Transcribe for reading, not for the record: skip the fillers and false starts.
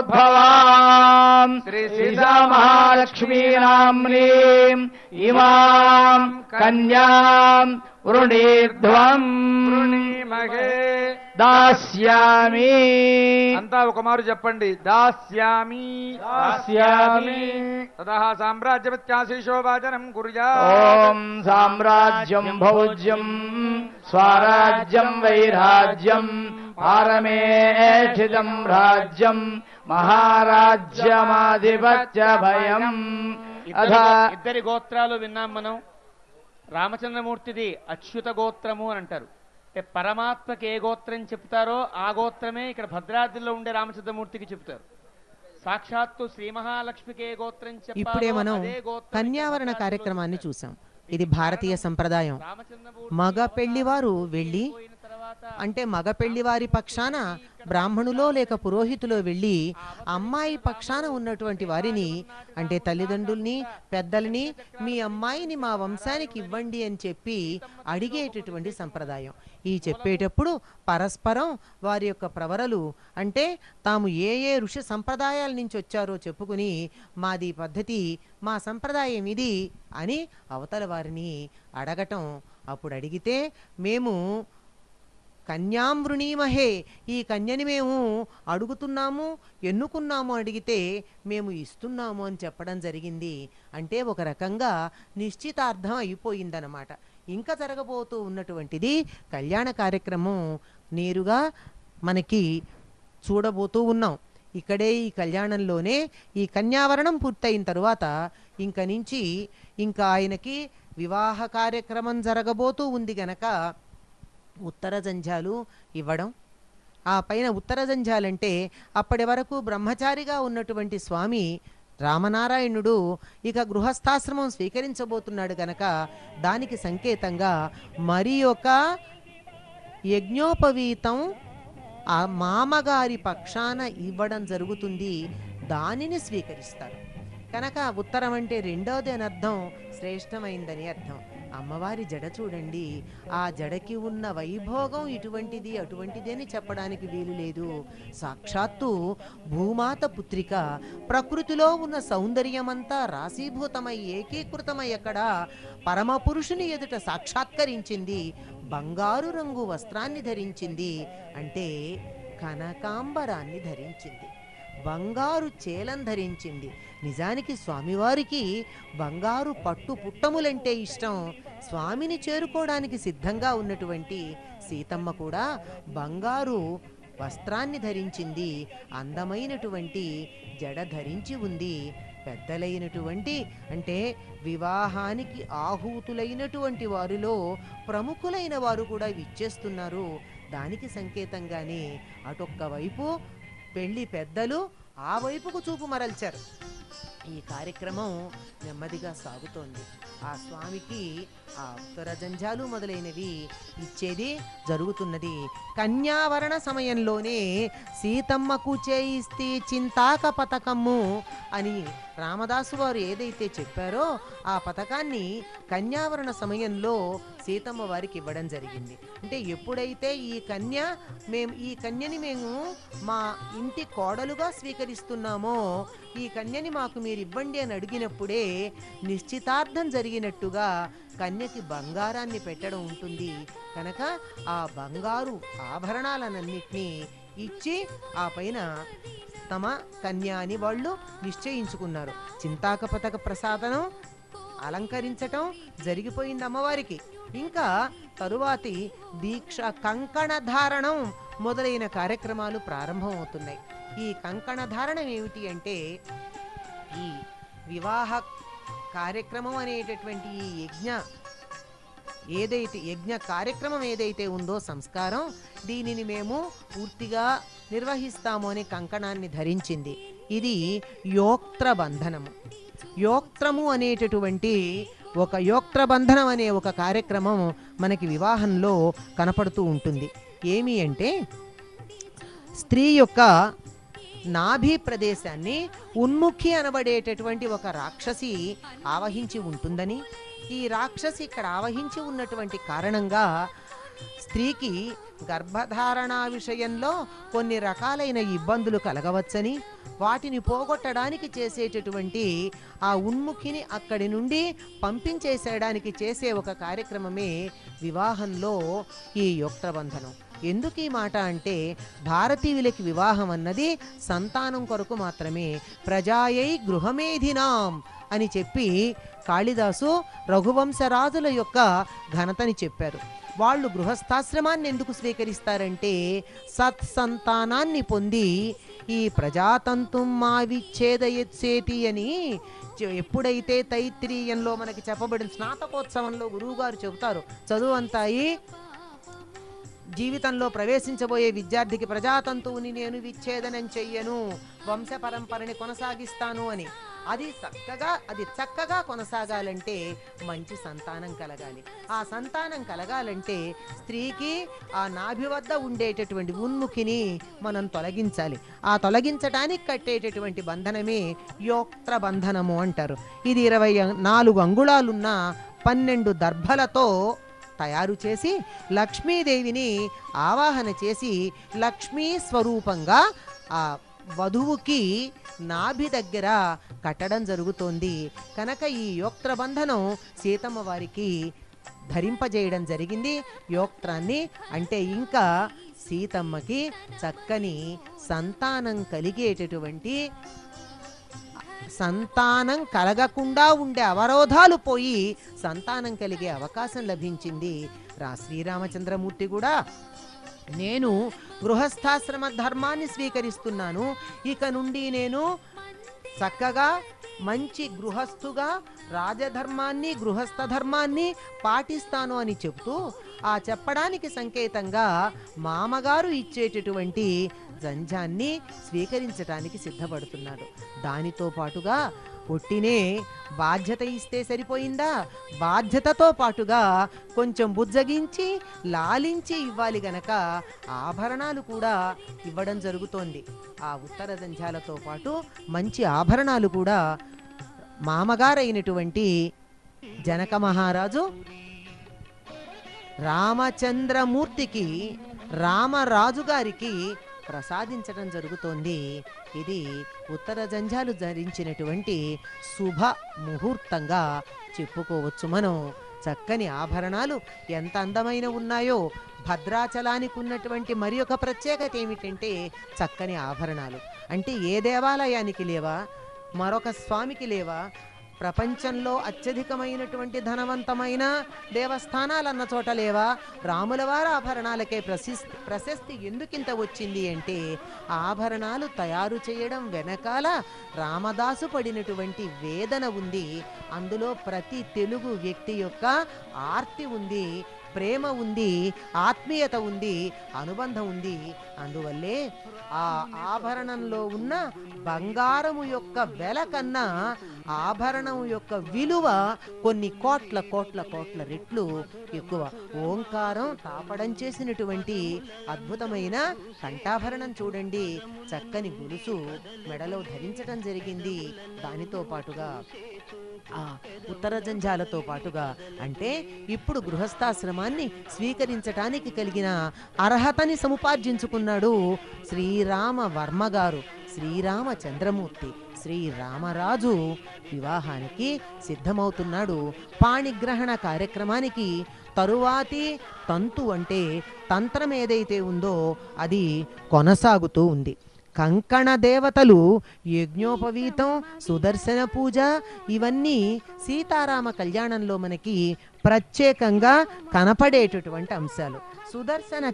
సీతోద్భవాం శ్రీ సీతామహాలక్ష్మీనామ్నీం ఇమాం కన్యాం వృణీర్ధ్వం వృణీమహే దాస్యామి. అంతా ఒక మారు చెప్పండి. దాస్యామి దాస్యామి. తదహ సామ్రాజ్యమత్యాశీషో వాచనం కుర్యా. ఓం సామ్రాజ్యం భౌజ్యం స్వరాజ్యం వైరాజ్యం పారమేక్షితం రాజ్యం మహారాజ్యమాధిపత్య భయం. ఇద్దరి గోత్రాలు విన్నాం మనం. రామచంద్రమూర్తిది అచ్యుత గోత్రము అని అంటారు. అంటే పరమాత్మకి ఏ గోత్రం చెప్తారో ఆ గోత్రమే ఇక్కడ భద్రాద్రిలో ఉండే రామచంద్రమూర్తికి చెప్తారు. సాక్షాత్తు శ్రీ మహాలక్ష్మికి ఏ గోత్రం ఇప్పుడే మనం కన్యావరణ కార్యక్రమాన్ని చూసాం. ఇది భారతీయ సంప్రదాయం. మగ పెళ్లివారు వెళ్ళి, అంటే మగ పెళ్లివారి పక్షాన బ్రాహ్మణులో లేక పురోహితులో వెళ్ళి అమ్మాయి పక్షాన ఉన్నటువంటి వారిని, అంటే తల్లిదండ్రుల్ని పెద్దల్ని, మీ అమ్మాయిని మా వంశానికి ఇవ్వండి అని చెప్పి అడిగేటటువంటి సంప్రదాయం. ఈ చెప్పేటప్పుడు పరస్పరం వారి యొక్క ప్రవరలు, అంటే తాము ఏ ఏ ఋషి సంప్రదాయాల నుంచి వచ్చారో చెప్పుకుని మాది పద్ధతి, మా సంప్రదాయం ఇది అని అవతల వారిని అడగటం. అప్పుడు అడిగితే మేము కన్యాం వృణీమహే, ఈ కన్యని మేము అడుగుతున్నాము, ఎన్నుకున్నాము, అడిగితే మేము ఇస్తున్నాము అని చెప్పడం జరిగింది. అంటే ఒక రకంగా నిశ్చితార్థం అయిపోయిందనమాట. ఇంకా జరగబోతూ ఉన్నటువంటిది కళ్యాణ కార్యక్రమం నేరుగా మనకి చూడబోతూ ఉన్నాం. ఇక్కడే ఈ కళ్యాణంలోనే ఈ కన్యావరణం పూర్తయిన తరువాత ఇంక నుంచి ఇంకా ఆయనకి వివాహ కార్యక్రమం జరగబోతూ ఉంది గనక ఉత్తర జంఝాలు ఇవ్వడం. ఆ పైన ఉత్తర జంఝాలంటే అప్పటి వరకు బ్రహ్మచారిగా ఉన్నటువంటి స్వామి రామనారాయణుడు ఇక గృహస్థాశ్రమం స్వీకరించబోతున్నాడు గనక దానికి సంకేతంగా మరి ఒక యజ్ఞోపవీతం ఆ మామగారి పక్షాన ఇవ్వడం జరుగుతుంది. దానిని స్వీకరిస్తారు కనుక ఉత్తరం అంటే రెండవది అని అర్థం, శ్రేష్టమైందని అర్థం. అమ్మవారి జడ చూడండి, ఆ జడకి ఉన్న వైభోగం ఇటువంటిది అటువంటిది అని చెప్పడానికి వీలు లేదు. సాక్షాత్తు భూమాత పుత్రిక ప్రకృతిలో ఉన్న సౌందర్యమంతా రాశీభూతమై ఏకీకృతమై అక్కడ పరమపురుషుని ఎదుట సాక్షాత్కరించింది. బంగారు రంగు వస్త్రాన్ని ధరించింది, అంటే కనకాంబరాన్ని ధరించింది, బంగారు చేలం ధరించింది. నిజానికి స్వామివారికి బంగారు పట్టు పుట్టములంటే ఇష్టం. స్వామిని చేరుకోవడానికి సిద్ధంగా ఉన్నటువంటి సీతమ్మ కూడా బంగారు వస్త్రాన్ని ధరించింది, అందమైనటువంటి జడ ధరించి ఉంది. పెద్దలైనటువంటి అంటే వివాహానికి ఆహూతులైనటువంటి వారిలో ప్రముఖులైన వారు కూడా విచ్చేస్తున్నారు. దానికి సంకేతంగానే అటొక్క వైపు పెళ్లి పెద్దలు ఆ వైపుకు చూపు మరల్చారు. ఈ కార్యక్రమం నెమ్మదిగా సాగుతోంది. ఆ స్వామికి ఆ ఉత్తర జంఝాలు మొదలైనవి ఇచ్చేది జరుగుతున్నది. కన్యావరణ సమయంలోనే సీతమ్మకు చేయిస్తే చింతాక పథకము అని రామదాసు వారు ఏదైతే చెప్పారో ఆ పథకాన్ని కన్యావరణ సమయంలో సీతమ్మ వారికి ఇవ్వడం జరిగింది. అంటే ఎప్పుడైతే ఈ కన్యని మేము మా ఇంటి కోడలుగా స్వీకరిస్తున్నామో ఈ కన్యని మాకు మీరు ఇవ్వండి అని అడిగినప్పుడే నిశ్చితార్థం జరిగినట్టుగా కన్యకి బంగారాన్ని పెట్టడం ఉంటుంది. కనుక ఆ బంగారు ఆభరణాలన్నింటినీ ఇచ్చి ఆ పైన తమ కన్య అని వాళ్ళు నిశ్చయించుకున్నారు. చింతాక పథక ప్రసాదనం అలంకరించటం జరిగిపోయింది అమ్మవారికి. ఇంకా తరువాతి దీక్ష కంకణ ధారణం మొదలైన కార్యక్రమాలు ప్రారంభం అవుతున్నాయి. ఈ కంకణ ధారణం ఏమిటి అంటే ఈ వివాహ కార్యక్రమం అనేటటువంటి ఈ యజ్ఞ కార్యక్రమం ఏదైతే ఉందో సంస్కారం, దీనిని మేము పూర్తిగా నిర్వహిస్తాము అని కంకణాన్ని ధరించింది. ఇది యోక్త్ర బంధనము. యోక్త్రము అనేటటువంటి ఒక యోక్త్రబంధనం అనే ఒక కార్యక్రమం మనకి వివాహంలో కనపడుతూ ఉంటుంది. ఏమి అంటే స్త్రీ యొక్క నాభి ప్రదేశాన్ని ఉన్ముఖి అనబడేటటువంటి ఒక రాక్షసి ఆవహించి ఉంటుందని, ఈ రాక్షసి ఇక్కడ ఆవహించి ఉన్నటువంటి కారణంగా స్త్రీకి గర్భధారణ విషయంలో కొన్ని రకాలైన ఇబ్బందులు కలగవచ్చని, వాటిని పోగొట్టడానికి చేసేటటువంటి ఆ ఉన్ముఖిని అక్కడి నుండి పంపించేసేయడానికి చేసే ఒక కార్యక్రమమే వివాహంలో ఈ యోక్త్రబంధనం. ఎందుకు ఈ మాట అంటే భారతీయులకి వివాహం అన్నది సంతానం కొరకు మాత్రమే. ప్రజాయై గృహమేధినాం అని చెప్పి కాళిదాసు రఘువంశరాజుల యొక్క ఘనతని చెప్పారు. వాళ్ళు గృహస్థాశ్రమాన్ని ఎందుకు స్వీకరిస్తారంటే సత్సంతానాన్ని పొంది ఈ ప్రజాతంతుం మా విచ్ఛేదయత్సేతి అని ఎప్పుడైతే తైత్రీయంలో మనకి చెప్పబడిన స్నాతకోత్సవంలో గురువుగారు చెబుతారు, చదువు అంతా జీవితంలో ప్రవేశించబోయే విద్యార్థికి ప్రజాతంతువుని నేను విచ్ఛేదనం చెయ్యను, వంశ పరంపరని కొనసాగిస్తాను అని. అది చక్కగా కొనసాగాలంటే మంచి సంతానం కలగాలి. ఆ సంతానం కలగాలంటే స్త్రీకి ఆ నాభి వద్ద ఉండేటటువంటి ఉన్ముఖిని మనం తొలగించాలి. ఆ తొలగించడానికి కట్టేటటువంటి బంధనమే యోక్త్ర బంధనము అంటారు. ఇది 24 అంగుళాలున్న 12 దర్భలతో తయారు చేసి లక్ష్మీదేవిని ఆవాహన చేసి లక్ష్మీ స్వరూపంగా ఆ వధువుకి నాభి దగ్గర కట్టడం జరుగుతోంది. కనుక ఈ యోక్త్రబంధనం సీతమ్మ వారికి ధరింపజేయడం జరిగింది. యోక్త్రాన్ని అంటే ఇంకా సీతమ్మకి చక్కని సంతానం కలిగేటటువంటి, సంతానం కలగకుండా ఉండే అవరోధాలు పోయి సంతానం కలిగే అవకాశం లభించింది. శ్రీరామచంద్రమూర్తి కూడా నేను గృహస్థాశ్రమ ధర్మాన్ని స్వీకరిస్తున్నాను, ఇక నుండి నేను చక్కగా మంచి గృహస్థుగా రాజధర్మాన్ని గృహస్థ ధర్మాన్ని పాటిస్తాను అని చెబుతూ ఆ చెప్పడానికి సంకేతంగా మామగారు ఇచ్చేటటువంటి జంజాన్ని స్వీకరించడానికి సిద్ధపడుతున్నాడు. దానితో పాటుగా పొట్టినే బాధ్యత ఇస్తే సరిపోయిందా, బాధ్యతతో పాటుగా కొంచెం బుజ్జగించి లాలించి ఇవ్వాలి గనక ఆభరణాలు కూడా ఇవ్వడం జరుగుతోంది. ఆ ఉత్తర జంజాలతో పాటు మంచి ఆభరణాలు కూడా మామగారైనటువంటి జనక మహారాజు రామచంద్రమూర్తికి రామరాజు గారికి ప్రసాదించడం జరుగుతోంది. ఇది ఉత్తర జంజాలు ధరించినటువంటి శుభ ముహూర్తంగా చెప్పుకోవచ్చు మనం. చక్కని ఆభరణాలు ఎంత అందమైన ఉన్నాయో. భద్రాచలానికి ఉన్నటువంటి మరి ఒక ప్రత్యేకత ఏమిటంటే చక్కని ఆభరణాలు. అంటే ఏ దేవాలయానికి లేవా, మరొక స్వామికి లేవా, ప్రపంచంలో అత్యధికమైనటువంటి ధనవంతమైన దేవస్థానాలన్న చోట లేవా, రాములవారి ఆభరణాలకే ప్రశస్తి ఎందుకింత వచ్చింది అంటే ఆభరణాలు తయారు చేయడం వెనకాల రామదాసు పడినటువంటి వేదన ఉంది. అందులో ప్రతి తెలుగు వ్యక్తి యొక్క ఆర్తి ఉంది, ప్రేమ ఉంది, ఆత్మీయత ఉంది, అనుబంధం ఉంది. అందువల్లే ఆ ఆభరణంలో ఉన్న బంగారము యొక్క వెల కన్నా ఆభరణం యొక్క విలువ కొన్ని కోట్ల కోట్ల కోట్ల రెట్లు ఎక్కువ. ఓంకారం తాపడం చేసినటువంటి అద్భుతమైన కంఠాభరణం చూడండి, చక్కని గొలుసు మెడలో ధరించడం జరిగింది. దానితో పాటుగా ఆ ఉత్తర జంజాలతో పాటుగా అంటే ఇప్పుడు గృహస్థాశ్రమాన్ని స్వీకరించటానికి కలిగిన అర్హతని సముపార్జించుకున్నాడు శ్రీరామ వర్మ గారు. శ్రీరామచంద్రమూర్తి శ్రీరామరాజు వివాహానికి సిద్ధమవుతున్నాడు. పాణిగ్రహణ కార్యక్రమానికి తరువాతి తంతు అంటే తంత్రం ఏదైతే ఉందో అది కొనసాగుతూ ఉంది. కంకణ దేవతలు, యజ్ఞోపవీతం, సుదర్శన పూజ ఇవన్నీ సీతారామ కళ్యాణంలో మనకి ప్రత్యేకంగా కనపడేటటువంటి అంశాలు. సుదర్శన